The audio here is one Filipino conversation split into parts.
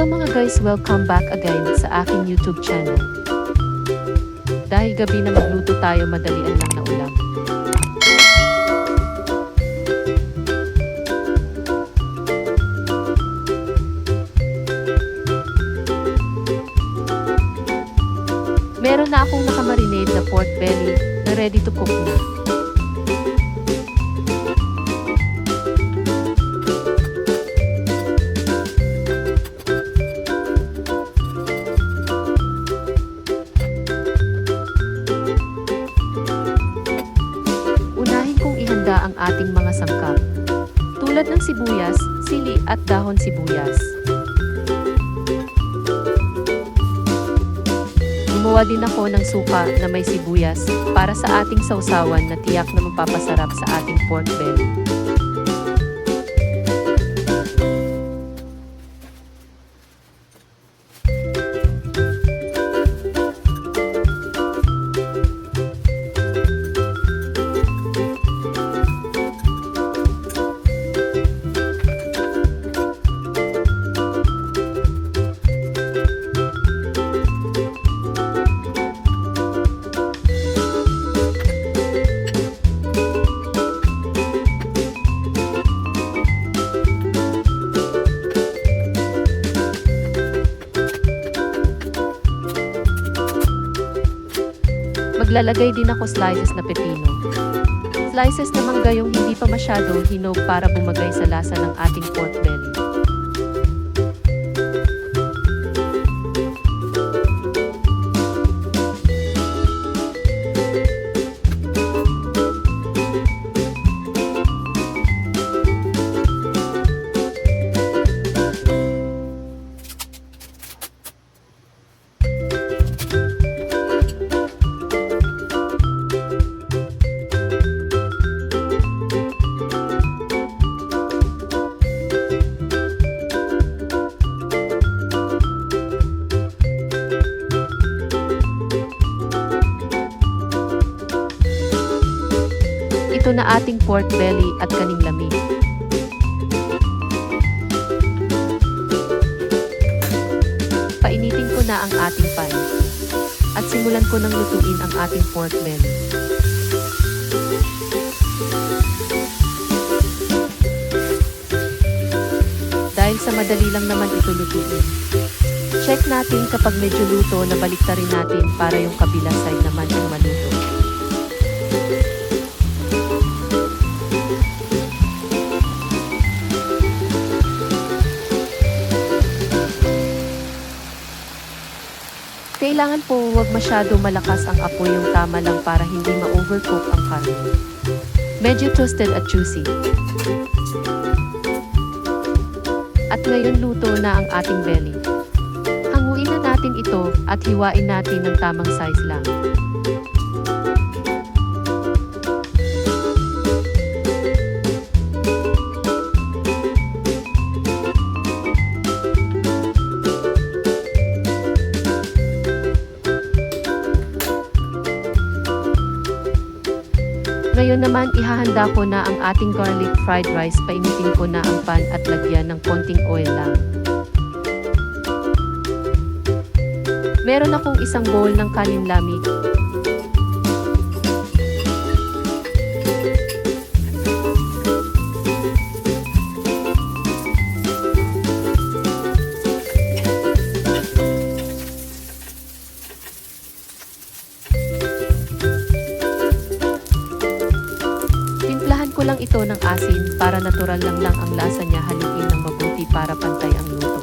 Hello mga guys, welcome back again sa aking YouTube channel. Dahil gabi na magluto tayo, madalian lang na ulam. Meron na akong nakamarinate na pork belly na ready to cook na. Ang ating mga sangkap, tulad ng sibuyas, sili at dahon sibuyas. Gumawa din ako ng suka na may sibuyas para sa ating sausawan na tiyak na magpapasarap sa ating pork belly. Maglalagay din ako slices na pepino. Slices na mangga yung hindi pa masyado hinog para bumagay sa lasa ng ating pork belly. Ito na ating pork belly at kaning lamig. Painitin ko na ang ating pan at simulan ko nang lutuin ang ating pork belly. Dahil sa madali lang naman ito lutuin. Check natin kapag medyo luto na baliktarin natin para yung kabila side naman ang maluto. Kailangan po huwag masyado malakas ang apoy, yung tama lang para hindi ma-overcook ang karne. Medyo toasted at juicy. At ngayon luto na ang ating belly. Hanguin na natin ito at hiwain natin ng tamang size lang. Ngayon naman ihahanda ko na ang ating garlic fried rice. Painitin ko na ang pan at lagyan ng konting oil lang. Meron akong isang bowl ng kanin lamig. Ko lang ito ng asin para natural lang ang lasa niya. Haluin ng mabuti para pantay ang luto.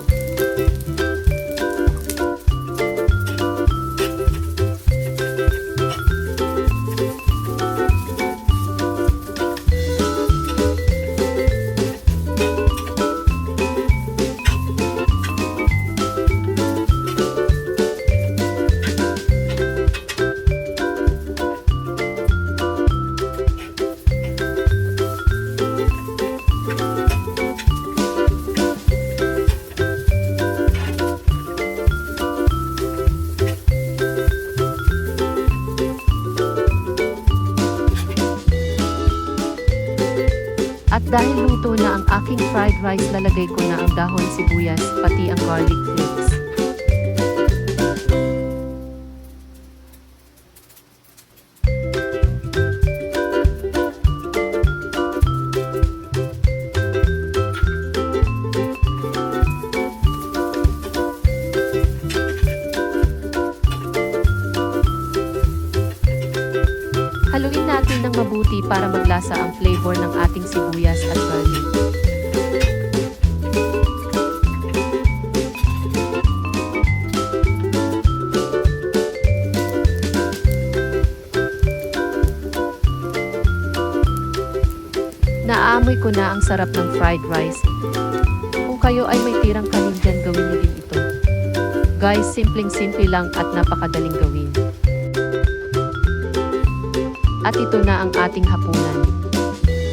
At dahil luto na ang aking fried rice lalagay ko na ang dahon sibuyas pati ang garlic flakes. Haluin natin ng mabuti para maglasa ang flavor ng ating sibuyas at garlic. Naaamoy ko na ang sarap ng fried rice. Kung kayo ay may tirang kanin dyan, gawin niyo din ito. Guys, simpleng-simple lang at napakadaling gawin. At ito na ang ating hapunan.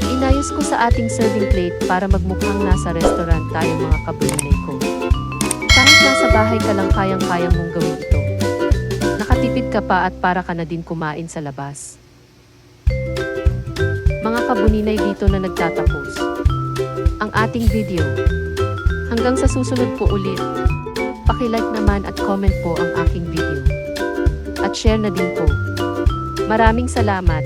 Inayos ko sa ating serving plate para magmukhang nasa restaurant tayo mga kabunay ko. Kahit nasa bahay ka lang, kayang-kayang mong gawin ito. Nakatipid ka pa at para ka na din kumain sa labas. Mga kabuninay, dito na nagtatapos ang ating video. Hanggang sa susunod po ulit. Paki-like naman at comment po ang aking video. At share na din po. Maraming salamat.